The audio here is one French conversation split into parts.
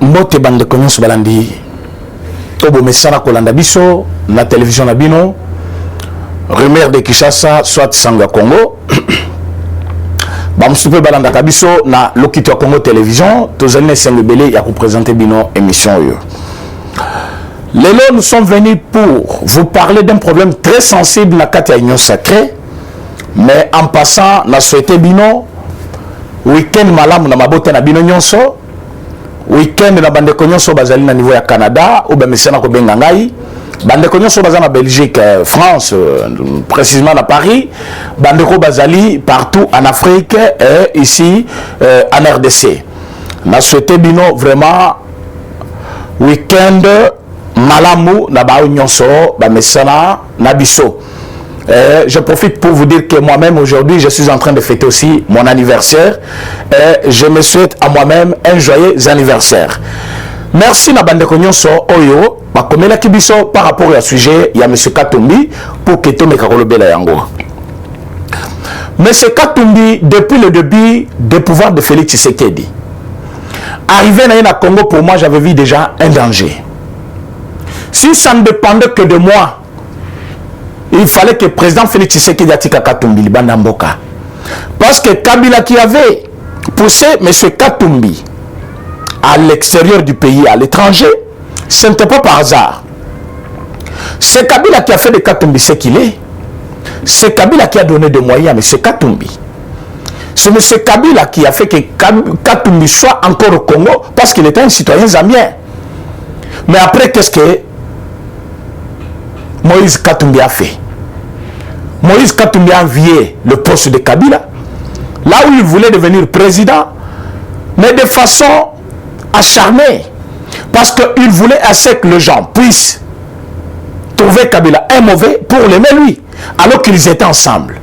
Mbote bande konyos balandi Tobo mesana kolanda biso na télévision na bino Rumeur de Kinshasa soit Sanga Congo Bamsupe balanda kabiso na Lokito Congo télévision tozali sembele ya représenter bino émission yo. Lelo nous sommes venus pour vous parler d'un problème très sensible na kati ya union sacrée, mais en passant na souhaité bino week-end malamu na mabote na bino nyonso. Week-end na bandeko nyonso bazali na niveau ya Canada ou bamesana ko benga ngai bandeko nyonso bazali na Belgique, France, précisément à Paris, bandeko bazali partout en Afrique et ici en RDC. Na souhaité bino vraiment week-end malamu na ba nyonso bamesana na biso. Je profite pour vous dire que moi-même aujourd'hui je suis en train de fêter aussi mon anniversaire et je me souhaite à moi-même un joyeux anniversaire. Merci na bandeko nyonso oyo bakomela kibiso par rapport au sujet ya monsieur Katumbi pour que to mekalobela yango. Monsieur Katumbi depuis le début des pouvoirs de Félix Tshisekedi arrivé na Congo, pour moi j'avais vu déjà un danger. Si ça ne dépendait que de moi, il fallait que le président Félix Tshisekedi atika Katumbi libanda mboka. Parce que Kabila qui avait poussé M. Katumbi à l'extérieur du pays, à l'étranger, ce n'était pas par hasard. C'est Kabila qui a fait de Katumbi ce qu'il est. C'est Kabila qui a donné des moyens à M. Katumbi. C'est M. Kabila qui a fait que Katumbi soit encore au Congo parce qu'il était un citoyen zambien. Mais après, qu'est-ce que Moïse Katumbi a fait? Moïse Katumbi a envié le poste de Kabila, là où il voulait devenir président, mais de façon acharnée, parce qu'il voulait assez que les gens puissent trouver Kabila un mauvais pour l'aimer lui, alors qu'ils étaient ensemble.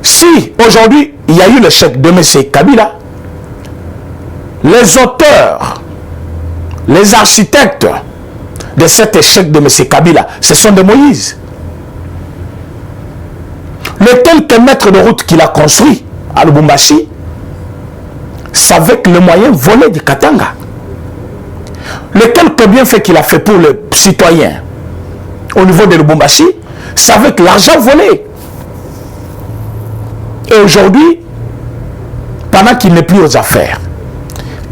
Si aujourd'hui il y a eu l'échec de M. Kabila, les auteurs, les architectes de cet échec de M. Kabila, ce sont de Moïse. Le quelques mètres de route qu'il a construit à Lubumbashi, c'est avec le moyen volé du Katanga. Le quelques bienfaits qu'il a fait pour les citoyens au niveau de Lubumbashi, c'est avec l'argent volé. Et aujourd'hui, pendant qu'il n'est plus aux affaires,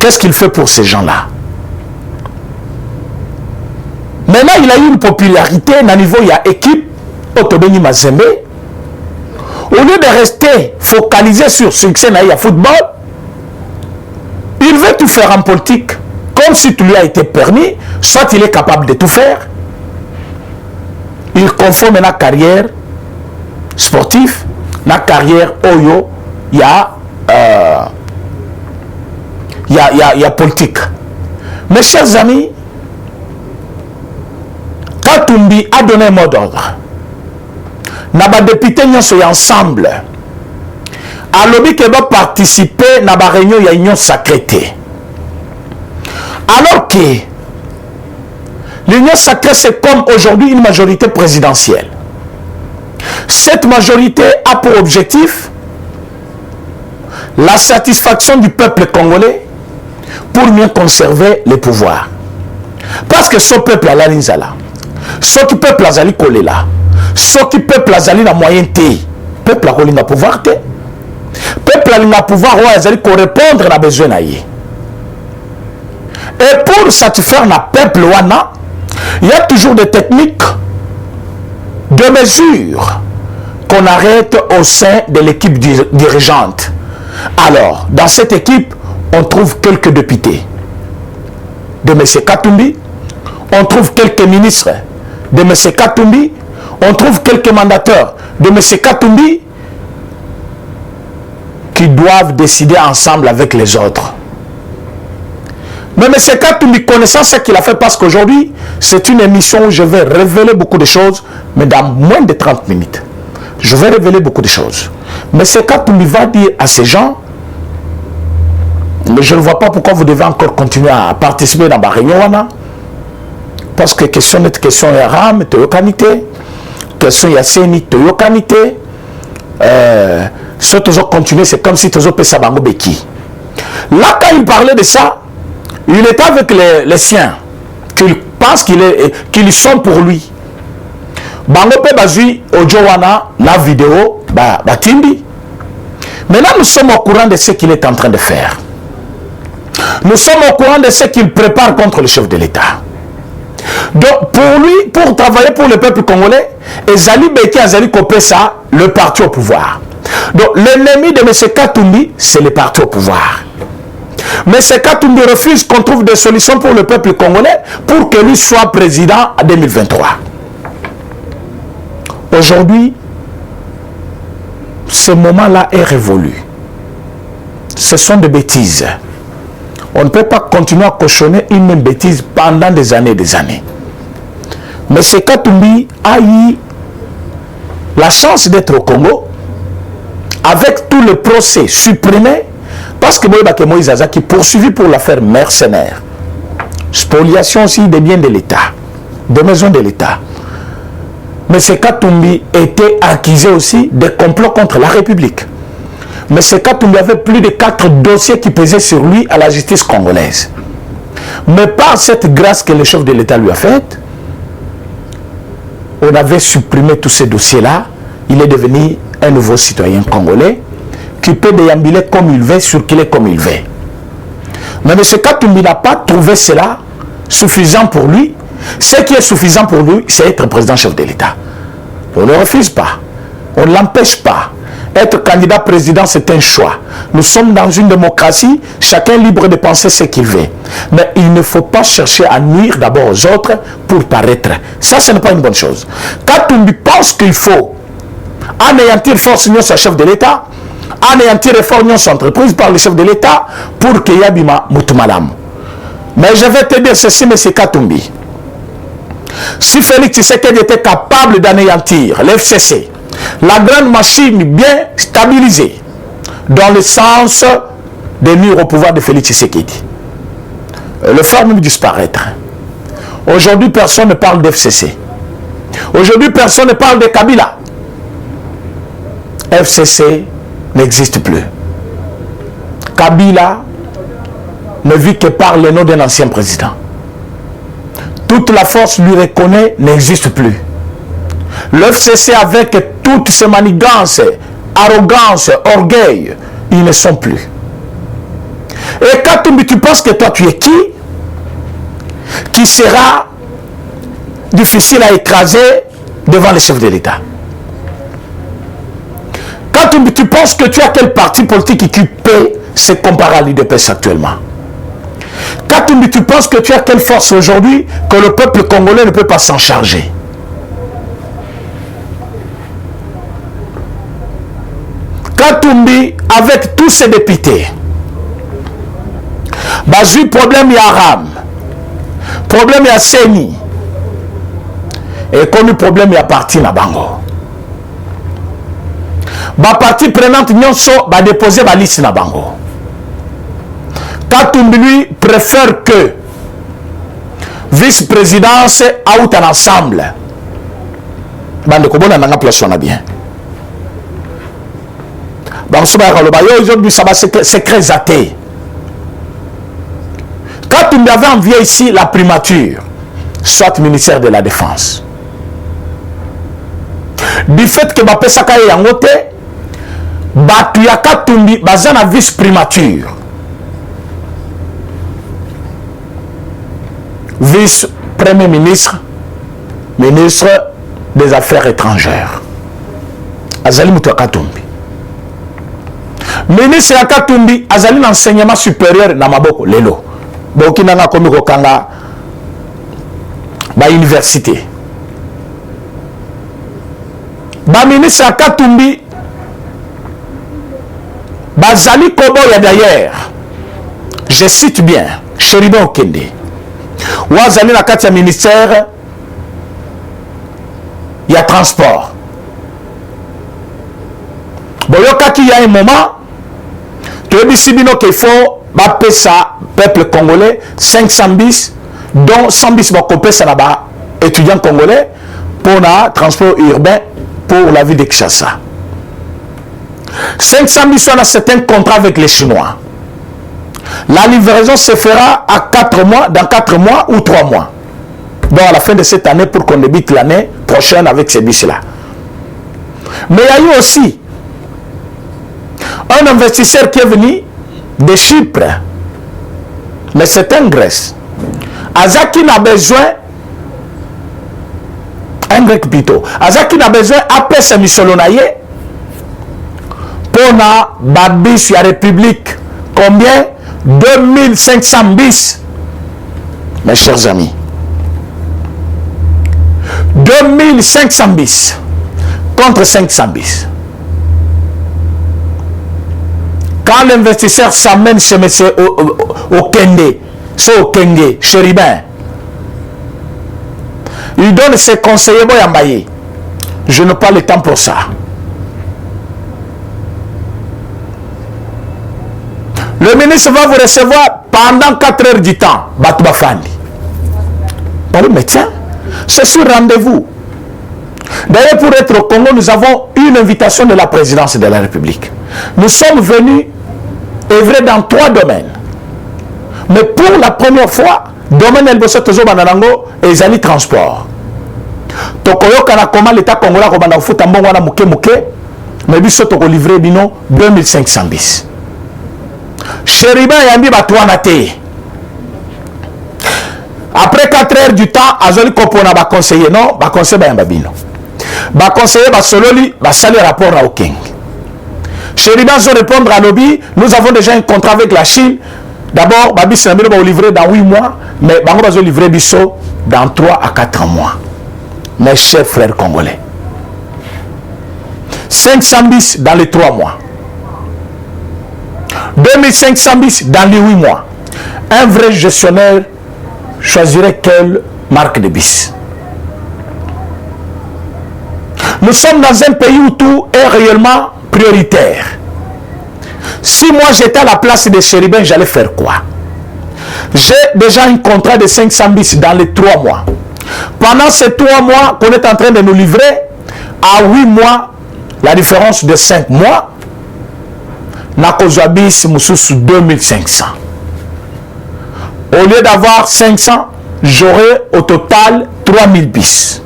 qu'est-ce qu'il fait pour ces gens-là? Maintenant, il a eu une popularité à niveau, il y a équipe Otobeni Mazembe. Au lieu de rester focalisé sur le succès de football, il veut tout faire en politique, comme si tout lui a été permis, soit il est capable de tout faire. Il confond maintenant carrière sportive, la carrière Oyo, il y a politique. Mes chers amis, Katumbi a donné un mot d'ordre. Naba député nous sommes ensemble. À l'objet qui va participer à la réunion de l'union sacrée. Alors que l'union sacrée c'est comme aujourd'hui une majorité présidentielle. Cette majorité a pour objectif la satisfaction du peuple congolais pour mieux conserver le pouvoir. Parce que ce peuple a la l'inzala. Ce peuple a zali kolela. Ce peuple a zali na moyen té. Peuple a kolinga pouvoir té. Peuple a linga pouvoir a zali ko répondre na besoin na yé. Et pour satisfaire na peuple wana, il y a toujours des techniques de mesure qu'on arrête au sein de l'équipe dirigeante. Alors, dans cette équipe, on trouve quelques députés de M. Katumbi, on trouve quelques ministres de M. Katumbi, on trouve quelques mandateurs de M. Katumbi qui doivent décider ensemble avec les autres. Mais M. Katumbi, connaissant ce qu'il a fait, parce qu'aujourd'hui, c'est une émission où je vais révéler beaucoup de choses, mais dans moins de 30 minutes. Je vais révéler beaucoup de choses. Mais M. Katumbi va dire à ces gens, mais je ne vois pas pourquoi vous devez encore continuer à participer dans la réunion. Parce que question est question ya ram, toyokanité, question ya seni, toyokanité. Si tu continuer, c'est comme si tu as bango beki. Là, quand il parlait de ça, il était avec les siens, qu'il pense qu'ils sont pour lui. Bango pe bazui audio wana la vidéo timbi. Maintenant nous sommes au courant de ce qu'il est en train de faire. Nous sommes au courant de ce qu'il prépare contre le chef de l'État. Donc pour lui, pour travailler pour le peuple congolais, Ezali Beki Azali Kopesa, le parti au pouvoir. Donc l'ennemi de M. Katumbi, c'est le parti au pouvoir. Mais M. Katumbi refuse qu'on trouve des solutions pour le peuple congolais pour que lui soit président en 2023. Aujourd'hui, ce moment-là est révolu. Ce sont des bêtises. On ne peut pas continuer à cochonner une même bêtise pendant des années et des années. Mais M. Katumbi a eu la chance d'être au Congo avec tout le procès supprimé parce que Moïse Azaki poursuivi pour l'affaire mercenaire. Spoliation aussi des biens de l'État, des maisons de l'État. Mais M. Katumbi était accusé aussi de complot contre la République. Mais M. Katumbi avait plus de 4 dossiers qui pesaient sur lui à la justice congolaise. Mais par cette grâce que le chef de l'État lui a faite, on avait supprimé tous ces dossiers-là. Il est devenu un nouveau citoyen congolais qui peut déambuler comme il veut, circuler comme il veut. Mais M. Katumbi n'a pas trouvé cela suffisant pour lui. Ce qui est suffisant pour lui, c'est être président-chef de l'État. On ne refuse pas. On ne l'empêche pas. Être candidat président, c'est un choix. Nous sommes dans une démocratie, chacun est libre de penser ce qu'il veut. Mais il ne faut pas chercher à nuire d'abord aux autres pour paraître. Ça, ce n'est pas une bonne chose. Katumbi pense qu'il faut anéantir Force Union, son chef de l'État, anéantir Effort Union, son entreprise par le chef de l'État pour que Yabima Moutumalam. Mais je vais te dire ceci, M. Katumbi. Si Félix Tshisekedi était capable d'anéantir l'FCC, la grande machine bien stabilisée, dans le sens des murs au pouvoir de Félix Tshisekedi, le faire même disparaître. Aujourd'hui, personne ne parle d'FCC. Aujourd'hui, personne ne parle de Kabila. FCC n'existe plus. Kabila ne vit que par le nom d'un ancien président. Toute la force lui reconnaît n'existe plus. L'FCC avec toutes ses manigances, arrogance, orgueil, ils ne sont plus. Et Katumbi, tu penses que toi tu es qui sera difficile à écraser devant les chefs de l'État? Katumbi, tu penses que tu as quel parti politique qui peut se comparer à l'UDPS actuellement? Katumbi, tu penses que tu as quelle force aujourd'hui que le peuple congolais ne peut pas s'en charger? Katumbi, avec tous ses députés, Bazu, problème Yaram, problème ya Seni, et connu problème ya parti na bango. Ba parti prenante nyonso ba déposer ba liste na bango. Katumbi lui préfère que vice-présidence out en ensemble. Bande kobona nanga place on a bien. Aujourd'hui, ça va secret zaté. Katumbi avait envié ici la primature, soit ministère de la Défense. Du fait que Bapesaka est en côté, Batuya Katumbi bazana vice-primature. Vice-premier ministre, ministre des Affaires étrangères. Azali Mutua Katumbi. Ministre ya Katumbi azali l'enseignement supérieur na maboko lelo. Boki nanga komi kokanga ba université. Ba ministre ya Katumbi bazali kobo ya d'ailleurs. Je cite bien Cheriben Okende. Wazali na kati ya ministère ya transport. Boyoka qui y a un moment que Bissibino qu'il faut bapper ça peuple congolais 500 bis dont 100 bis va couper ça là-bas étudiants congolais pour le transport urbain pour la ville de Kinshasa. 500 bis on a certains contrats avec les Chinois. La livraison se fera à 4 mois, dans 4 mois ou 3 mois. Donc à la fin de cette année pour qu'on débute l'année prochaine avec ces bus-là. Mais il y a eu aussi un investisseur qui est venu de Chypre. Mais c'est un Grèce. Azaki n'a besoin, un grec plutôt, Azaki n'a besoin après ce misolonaye pour la babis la République. Combien? 2500 bis. Mes chers amis. 2500 bis contre 500 bis. Quand l'investisseur s'amène chez M. Okenge, c'est Okenge, Chéribin, il donne ses conseillers Boyambaye. Je n'ai pas le temps pour ça. Le ministre va vous recevoir pendant 4 heures du temps. Batubafandi. Par le médecin. C'est sur rendez-vous. D'ailleurs, pour être au Congo, nous avons une invitation de la présidence de la République. Nous sommes venus œuvrer dans 3 domaines. Mais pour la première fois, domaine Elboso Tozo Banarango et Zali Transport. Tokoyo Kanakoma, l'État congolais, Kobanda Futa Mbongwana Muke Muke, mais biso toko livré bino 2500 bis. Chériba Yambi Batouanate. Après 4 heures du temps, Azoli Kopona va conseiller, non? Va conseiller Bayambabino. Va conseiller, va sololi, va saluer rapport à Okeng. Chériba va répondre à lobby. Nous avons déjà un contrat avec la Chine. D'abord, Babis Nambino va livrer dans 8 mois, mais Bango va livrer Bisso dans 3 à 4 mois. Mes chers frères congolais. 500 bis dans les 3 mois. 2500 bis dans les 8 mois. Un vrai gestionnaire choisirait quelle marque de bis. Nous sommes dans un pays où tout est réellement prioritaire. Si moi j'étais à la place de Chéribin, j'allais faire quoi? J'ai déjà un contrat de 500 bis dans les 3 mois. Pendant ces 3 mois qu'on est en train de nous livrer, à 8 mois, la différence de 5 mois, Nakozwa bis Moussous 2500. Au lieu d'avoir 500, j'aurai au total 3000 bis.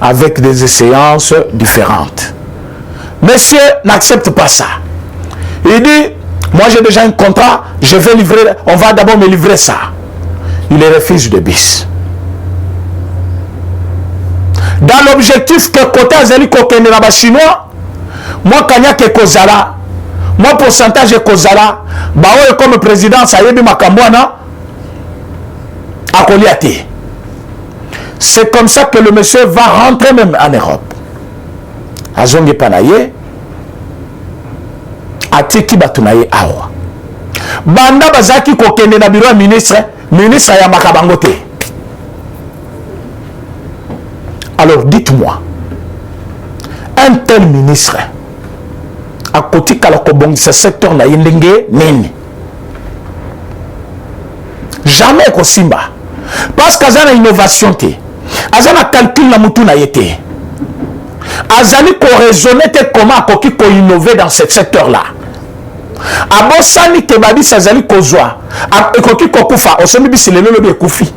Avec des séances différentes. Monsieur n'accepte pas ça. Il dit, moi j'ai déjà un contrat, je vais livrer, on va d'abord me livrer ça. Il refuse de bis. Dans l'objectif que côté Azali Kokende na ba chinois, moi Kanya ke Kozala, moi pourcentage Kozala, baoye comme président ça yebi makambwana akoliate. C'est comme ça que le monsieur va rentrer même en Europe. Azongi panaye atiki batunaye awa. Banda bazaki kokende na bureau ministre ya makabangote. Alors dites-moi, un tel ministre à côté de ce secteur na yendenge nini? Jamais kosimba. Parce qu'il y a une innovation. Il y a un calcul na mutu na yete. Azali ko raisonner comment ko innover dans ce secteur là. Abosani te babi azali kozwa. Ekoki kokufa osomi bisilelo lobi ekufi.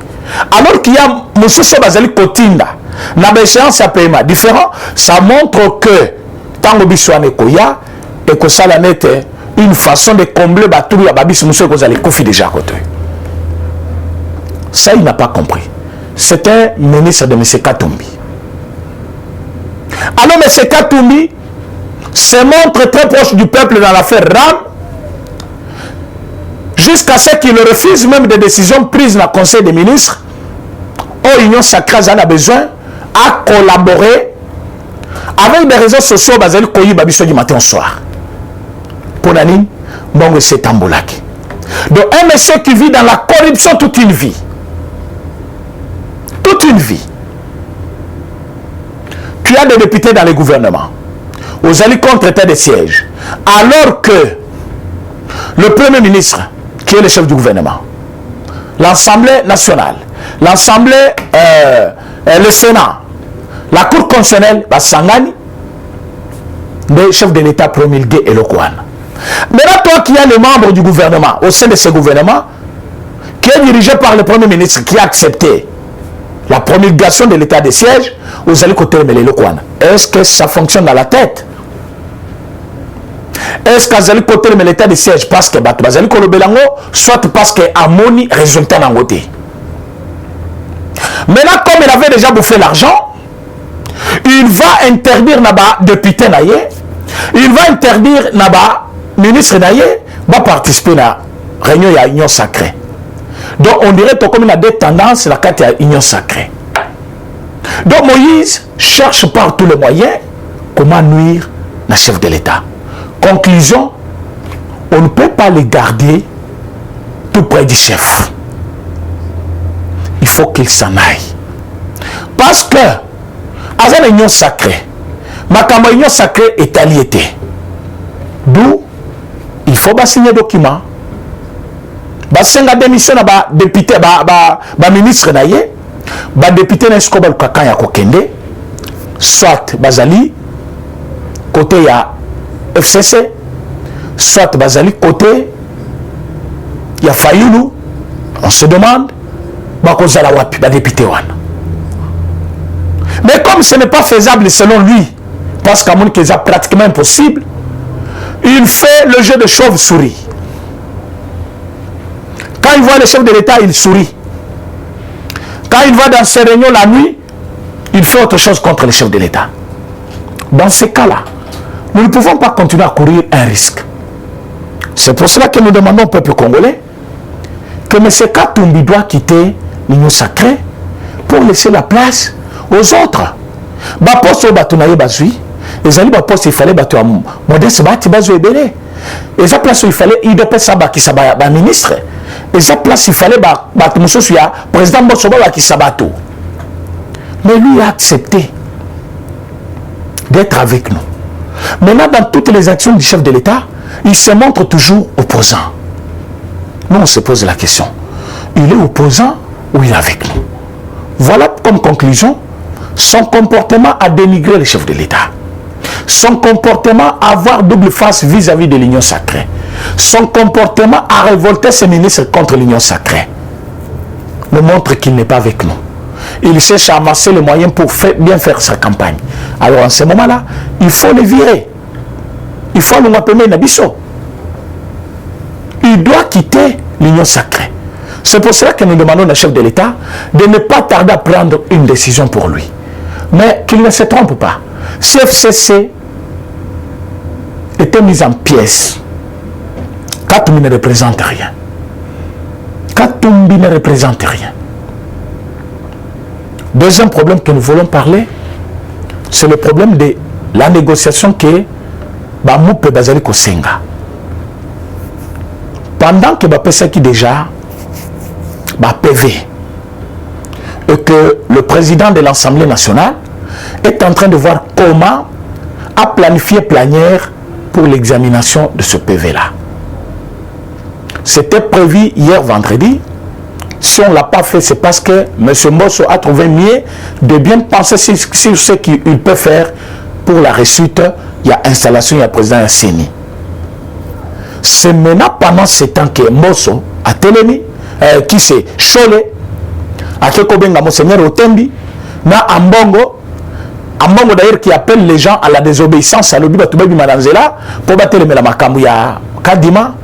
Alors qu'il y a mususo bazali kotinda. Na béchéance à paiement différent, ça montre que tango biswane koya et que ça la net une façon de combler batou ya babis mususo kozali kofi déjà côté. Ça il n'a pas compris. C'est un ministre de M. Katumbi. Alors M. Katumbi se montre très proche du peuple dans l'affaire RAM jusqu'à ce qu'il refuse même des décisions prises dans le Conseil des ministres. Oh, Union Sacrée a besoin à collaborer avec des réseaux sociaux basés sur le Babiso du matin au soir. Pour Nani, bon, c'est Tamboulaki. Donc, un monsieur qui vit dans la corruption toute une vie. Toute une vie. Tu as des députés dans les gouvernements. Aux alliés contre état de siège. Alors que le Premier ministre, qui est le chef du gouvernement, l'Assemblée nationale, l'Assemblée, le Sénat, la Cour constitutionnelle, Basangani, le chef de l'État promulgué et le Kouan. Maintenant, toi qui es le membre du gouvernement, au sein de ce gouvernement, qui est dirigé par le Premier ministre, qui a accepté la promulgation de l'état de siège, vous allez côté le Kwana. Est-ce que ça fonctionne dans la tête? Est-ce que vous allez côté l'état de siège parce que vous allez Belango, soit parce que Amoni résultat dans côté. Maintenant, comme il avait déjà bouffé l'argent, il va interdire Naba député naïe, il va interdire Naba ministre naïe, va participer à la réunion de l'Union sacrée. Donc on dirait que comme il a des tendances, la carte de l'Union sacrée. Donc Moïse cherche par tous les moyens comment nuire le chef de l'État. Conclusion, on ne peut pas les garder tout près du chef. Il faut qu'il s'en aille. Parce que, à l'union sacrée, ma union sacrée est alliée. D'où, il faut signer un document. Basenga démission na député, ministre naye, député na escobar kakanya kokende, soit bazali côté ya FCC, soit bazali côté ya Fayulu. On se demande bakozala wapi ba député wana. Mais comme ce n'est pas faisable selon lui, parce qu'à mon c'est pratiquement impossible, il fait le jeu de chauve-souris. Quand il voit le chef de l'État, il sourit. Quand il va dans ses réunions la nuit, il fait autre chose contre le chef de l'État. Dans ces cas-là, nous ne pouvons pas continuer à courir un risque. C'est pour cela que nous demandons au peuple congolais que M. Katumbi doit quitter l'Union sacrée pour laisser la place aux autres. Poste au batunaye bazui, les alliés poste il fallait battre modeste bati bazui belé. Et ça place où il fallait il doit pas savoir qui s'abat ministre. Et ça place il fallait battre monsieur suya président Bosoba qui s'abato. Mais lui a accepté d'être avec nous. Maintenant, dans toutes les actions du chef de l'État, il se montre toujours opposant. Nous, on se pose la question. Il est opposant ou il est avec nous? Voilà comme conclusion, son comportement a dénigré le chef de l'État. Son comportement à avoir double face vis-à-vis de l'Union sacrée. Son comportement à révolter ses ministres contre l'Union sacrée. Nous montre qu'il n'est pas avec nous. Il cherche à amasser les moyens pour bien faire sa campagne. Alors en ce moment-là, il faut le virer. Il faut le appeler Nabiso. Il doit quitter l'Union sacrée. C'est pour cela que nous demandons au chef de l'État de ne pas tarder à prendre une décision pour lui. Mais qu'il ne se trompe pas. Si FCC était mis en pièces, Katumbi ne représente rien. Katumbi ne représente rien. Deuxième problème que nous voulons parler, c'est le problème de la négociation que Bamoupe Bazali Kosenga. Pendant que Bapesa qui déjà PV et que le président de l'Assemblée nationale est en train de voir comment a planifié plénière pour l'examination de ce PV-là. C'était prévu hier vendredi. Si on ne l'a pas fait, c'est parce que M. Mosso a trouvé mieux de bien penser sur ce qu'il peut faire pour la réussite. Il y a installation, il y a président Yassini. C'est maintenant, pendant ce temps que Mosso a télémi, qui s'est cholé, à Kekobenga, Monseigneur Otembi, na Ambongo d'ailleurs qui appelle les gens à la désobéissance, à l'obi Batubabi Madanzela, pour battre la makambu ya Kadima.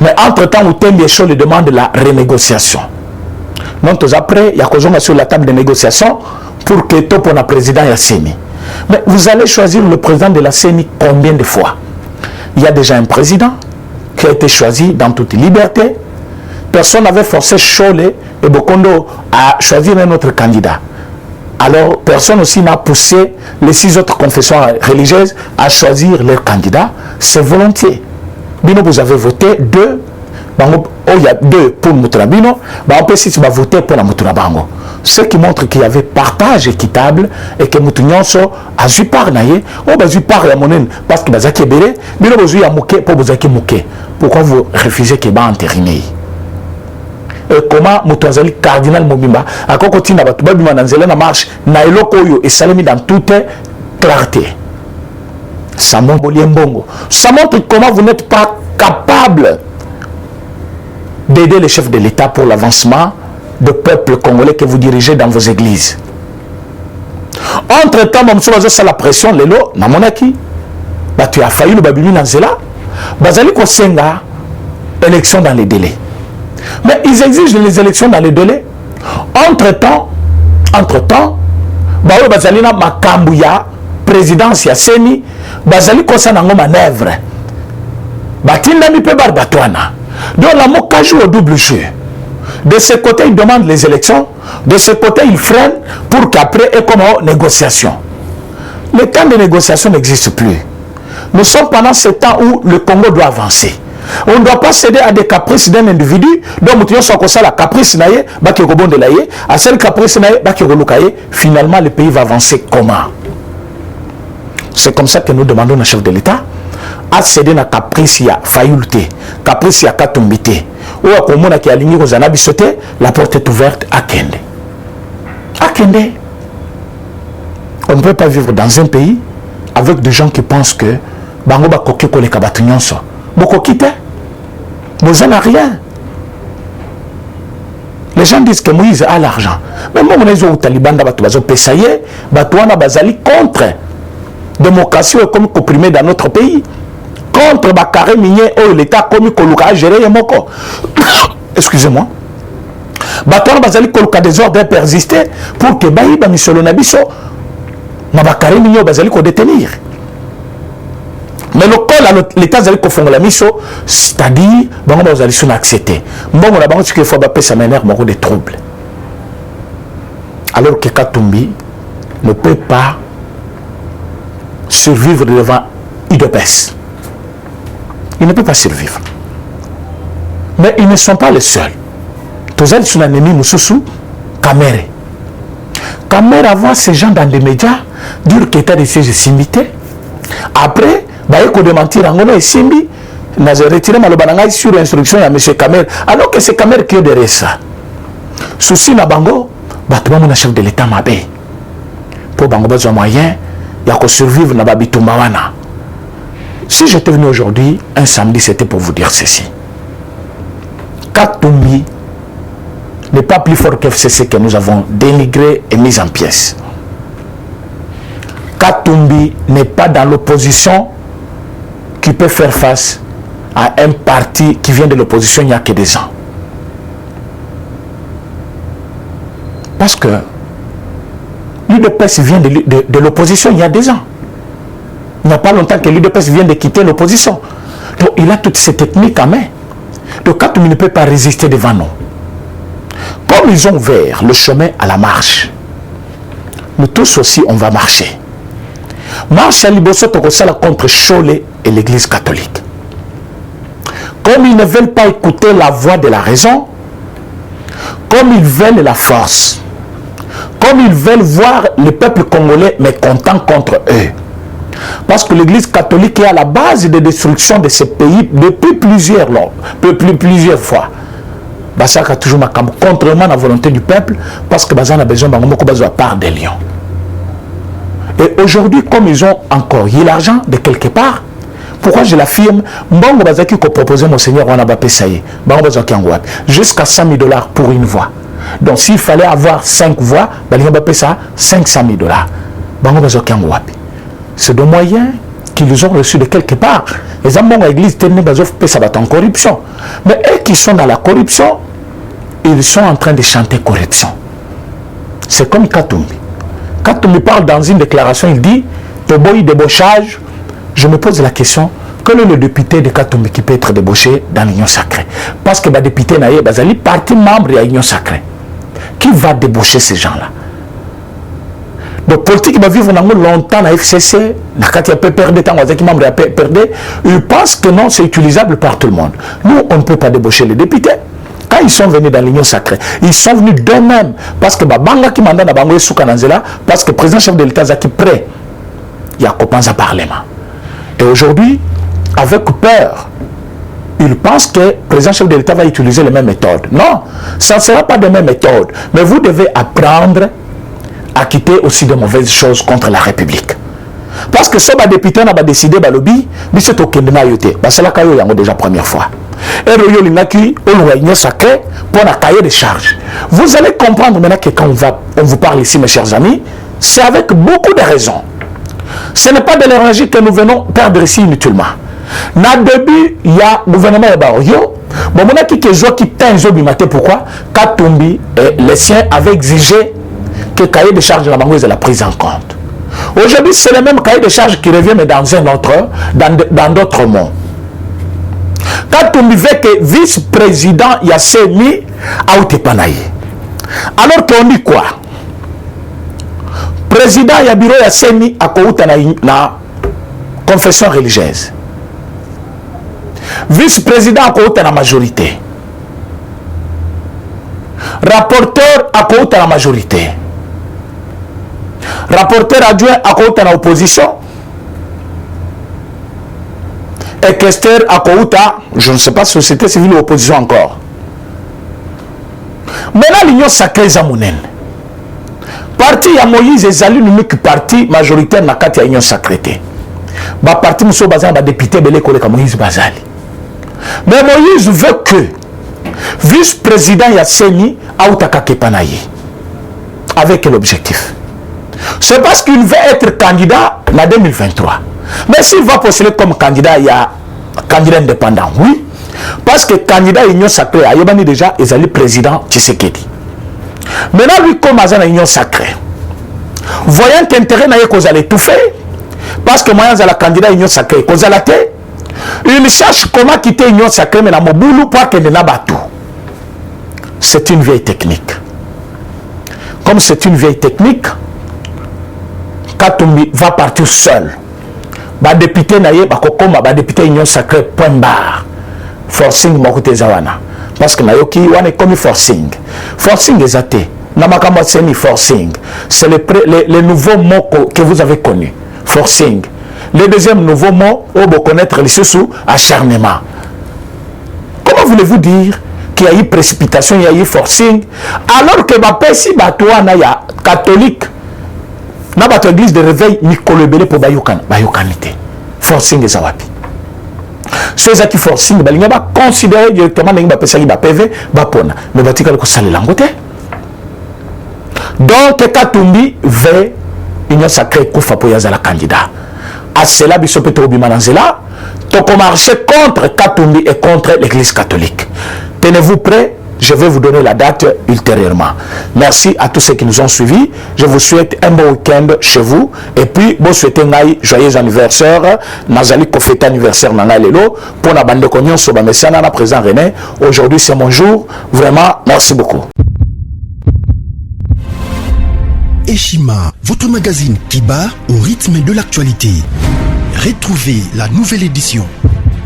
Mais entre-temps, Otembi et Cholé demande la renégociation. Donc après, il y a Kozonga sur la table de négociation pour que Topo na président Yassini. Mais vous allez choisir le président de la CENI combien de fois? Il y a déjà un président qui a été choisi dans toute liberté. Personne n'avait forcé Cholé et Bokondo à choisir un autre candidat. Alors, personne aussi n'a poussé les 6 autres confessions religieuses à choisir leur candidat. C'est volontiers. Bino, vous avez voté 2. Il y a 2 pour Mouturabino. On peut aussi voter pour la Mouturabango. Ce qui montre qu'il y avait partage équitable et que Moutounionso a eu par naïe. On a eu par la monnaie parce que Bazaki est belé. Bino, vous avez mouké pour Bazaki mouké. Pourquoi vous refusez qu'il va entériner? Et comment Moutouazali cardinal Mobimba a continué à battre Babima dans la marche, Naïlo Koyo et Salemi dans toute clarté. Ça montre comment vous n'êtes pas capable d'aider les chefs de l'État pour l'avancement du peuple congolais que vous dirigez dans vos églises. Entre-temps, c'est la pression, lelo, na monaki, tu as failli le babimi nanzela, bazali kosenga, élection dans les délais. Mais ils exigent les élections dans les délais. Entre-temps, bazali na makambu ya présidence ya seni, bazali kosa nango manœuvre. Batinda mi pe barbatwana. Donc la moka joue au double jeu. De ce côté, il demande les élections. De ce côté, il freine pour qu'après, et comme négociation. Le temps de négociation n'existe plus. Nous sommes pendant ce temps où le Congo doit avancer. On ne doit pas céder à des caprices d'un individu. Donc, la caprice naie, à celle caprice naie, finalement, le pays va avancer comment? C'est comme ça que nous demandons au chef de l'État à céder à caprice ya failluté, caprice ya katumbité. Ou à komona qui a ligné aux anabis sauté, la porte est ouverte à Kende. À Kende. On ne peut pas vivre dans un pays avec des gens qui pensent que bango ba koké ko le kabatunyonso. Boko kite. Vous n'avez rien. Les gens disent que Moïse a l'argent. Mais moi, on est au Taliban, bato pesaye, bato wana bazali contre démocratie comme comprimée dans notre pays. Contre Bakare minier ou l'État comme Koluka a géré Yemoko. Excusez-moi. Baton Bazali Koluka des ordres persister pour que Baïba Misolo Nabiso na Bakare minier Bazali ko détenir. Mais le col l'État Zali ko fonga la miso, c'est-à-dire bango Bazali son accepté. Mbongo la bango ce qu'il faut baper ça m'énerve beaucoup de troubles. Alors que Katumbi ne peut pas survivre devant UDPS. Il ne peut pas survivre. Mais ils ne sont pas les seuls. Tous ils sont ennemis Moussoussou, Kamere. Kamere voit ces gens dans les médias dire qu'il état de siège simité. Après, il faut démentir en et Simbi. N'a retiré Malobananga sur instruction à M. Kamere. Alors que c'est Kamere qui est derrière ça. Souci na bango, batouba mon chef de l'État mabé. Pour bango besoin moyen, il y a que survivre na babitumbawana. Si j'étais venu aujourd'hui, un samedi, c'était pour vous dire ceci. Katumbi n'est pas plus fort que FCC que nous avons dénigré et mis en pièces. Katumbi n'est pas dans l'opposition qui peut faire face à un parti qui vient de l'opposition il n'y a que des ans. Parce que l'UDPS vient de l'opposition il y a des ans. Il n'y a pas longtemps que l'UDPS vient de quitter l'opposition. Donc il a toutes ces techniques en main. Donc Katumbi ne peut pas résister devant nous. Comme ils ont ouvert le chemin à la marche, nous tous aussi on va marcher. Marche à Liboso Tokosala contre Cholet et l'église catholique. Comme ils ne veulent pas écouter la voix de la raison, comme ils veulent la force, comme ils veulent voir le peuple congolais mécontent contre eux. Parce que l'église catholique est à la base de destruction de ce pays depuis plusieurs fois. Basaka toujours makam contrairement à la volonté du peuple, parce que Bazan a besoin de part des lions. Et aujourd'hui, comme ils ont encore eu l'argent de quelque part, pourquoi je l'affirme, Mbongo Bazaki ko proposé mon Seigneur Wanabapé Saye, jusqu'à 100 000 $ pour une voix. Donc s'il fallait avoir 5 voix, Bazaki ça 500 000 $. C'est des moyens qu'ils ont reçus de quelque part. Les hommes de l'église sont en corruption. Mais eux qui sont dans la corruption, ils sont en train de chanter corruption. C'est comme Katumbi. Katumbi parle dans une déclaration, il dit Toboy débauchage. Je me pose la question, quel est le député de Katumbi qui peut être débauché dans l'Union sacrée? Parce que le député Naye Bazali, parti membre de l'Union sacrée. Qui va débaucher ces gens-là? Donc, politique va vivre longtemps à FCC, ils pensent que non, c'est utilisable par tout le monde. Nous, on ne peut pas débaucher les députés. Quand ils sont venus dans l'Union sacrée, ils sont venus d'eux-mêmes. Parce que Banga qui manda na bango Soukananzela, parce que le président chef de l'État est prêt. Il y a copains à parlement. Et aujourd'hui, avec peur, ils pensent que le président chef de l'État va utiliser les mêmes méthodes. Non, ça ne sera pas les mêmes méthodes. Mais vous devez apprendre à quitter aussi de mauvaises choses contre la République. Parce que si les députés ont décidé de lobby, ils sont au Kenya yoté. C'est là qu'il y a déjà première fois. Et le Linaki, on a sacré pour un cahier de charges. Vous allez comprendre maintenant que quand on vous parle ici, mes chers amis, c'est avec beaucoup de raisons. Ce n'est pas de l'énergie que nous venons perdre ici inutilement. Dans le début, il y a le gouvernement de Baroyo. Bon, on a qui matin pourquoi Katumbi et les siens avaient exigé que le cahier de charges de la Bango est la prise en compte. Aujourd'hui, c'est le même cahier de charges qui revient, mais dans un autre, dans d'autres mots. Katumbi veut que vice-président Yasseni a été panaï. Alors qu'on dit quoi? Président Yabiro Yasseni a été na confession religieuse. Vice-président a été na majorité. Rapporteur a été na majorité. Rapporteur adjoint a été na opposition. Et questeur a été, je ne sais pas, société civile ou opposition encore. Maintenant, l'union sacrée Zamounen. Parti ya Moïse et Zali l'unique parti majoritaire na kati ya union sacrée. Ba parti muso bazan ba député belé koleka Moïse Bazali. Mais Moïse veut que vice-président Yasseni autaka kepanaye. Avec quel objectif? C'est parce qu'il veut être candidat en 2023. Mais s'il va postuler comme candidat, il y a candidat indépendant, oui. Parce que candidat union sacrée, il y a déjà le président Tshisekedi. Maintenant, lui, comme agent de l'union sacrée, voyant qu'intérêt n'a pas allait tout faire, parce que moi, j'ai la candidat union sacrée, il cherche comment quitter l'union sacrée, mais dans mon boulot, pour qu'il n'a pas tout. C'est une vieille technique. Comme c'est une vieille technique, Katumbi va partir seul. Ba député naye ba kokoma ba député union sacrée point barre. Forcing mokote zawana. Parce que nayoki wane comme forcing. Forcing est athée. Namakamba seni forcing. C'est le nouveau mot que vous avez connu. Forcing. Le deuxième nouveau mot, on va connaître les sous acharnement. Comment voulez-vous dire qu'il y a eu précipitation, il y a eu forcing, alors que ma pesi batouana ya catholique na bato église de réveil mikolebele pour bayokanité forcing ezawapi ceux qui forcing balinga ba considérer directement ninga pesali ba PV ba pona mais batika ko salela ngote. Donc Katumbi veut union sacrée kufa pour yazala candidat à cela biso peut obimananzela to marcher contre Katumbi et contre l'église catholique. Tenez-vous prêts. Je vais vous donner la date ultérieurement. Merci à tous ceux qui nous ont suivis. Je vous souhaite un bon week-end chez vous. Et puis, bon souhaitez un joyeux anniversaire. Nazali Kofeta anniversaire Nanga Lelo. Pour la bande de Cognon, Soba Messiana, la président René. Aujourd'hui, c'est mon jour. Vraiment, merci beaucoup. Eshima, votre magazine qui bat au rythme de l'actualité. Retrouvez la nouvelle édition.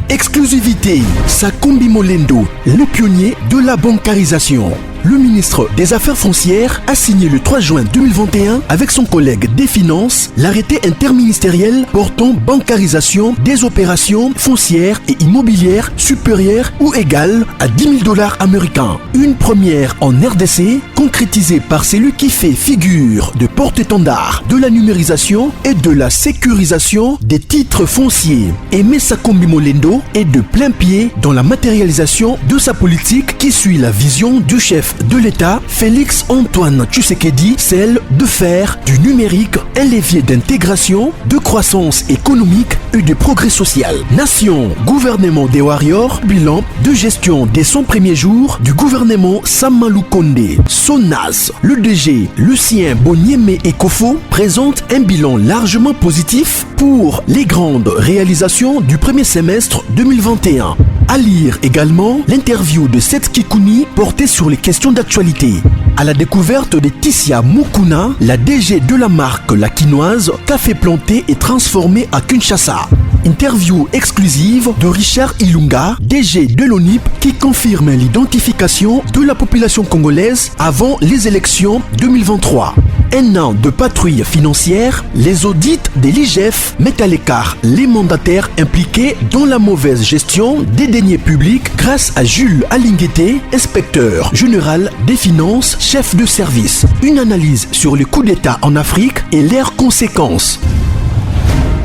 Exclusivité, Sakombi Molendo, le pionnier de la bancarisation. Le ministre des Affaires foncières a signé le 3 juin 2021 avec son collègue des Finances l'arrêté interministériel portant bancarisation des opérations foncières et immobilières supérieures ou égales à 10 000 $ américains. Une première en RDC concrétisée par celui qui fait figure de porte-étendard de la numérisation et de la sécurisation des titres fonciers. Aimé Sakombi Molendo est de plein pied dans la matérialisation de sa politique qui suit la vision du chef de l'État, Félix Antoine Tshisekedi, celle de faire du numérique un levier d'intégration, de croissance économique et de progrès social. Nation, gouvernement des warriors, bilan de gestion dès son premier jour du gouvernement Samalou Kondé. Sonas, le DG Lucien Boniemé Ekofo présente un bilan largement positif pour les grandes réalisations du premier semestre 2021. À lire également l'interview de Seth Kikouni portée sur les questions d'actualité. À la découverte de Tissia Mukuna, la DG de la marque La Quinoise, café planté et transformé à Kinshasa. Interview exclusive de Richard Ilunga, DG de l'ONIP, qui confirme l'identification de la population congolaise avant les élections 2023. Un an de patrouille financière, les audits de l'IGF mettent à l'écart les mandataires impliqués dans la mauvaise gestion des deniers publics grâce à Jules Alinguete, inspecteur général des finances, chef de service. Une analyse sur les coups d'État en Afrique et leurs conséquences.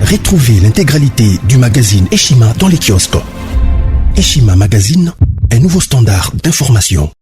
Retrouvez l'intégralité du magazine Eshima dans les kiosques. Eshima Magazine, un nouveau standard d'information.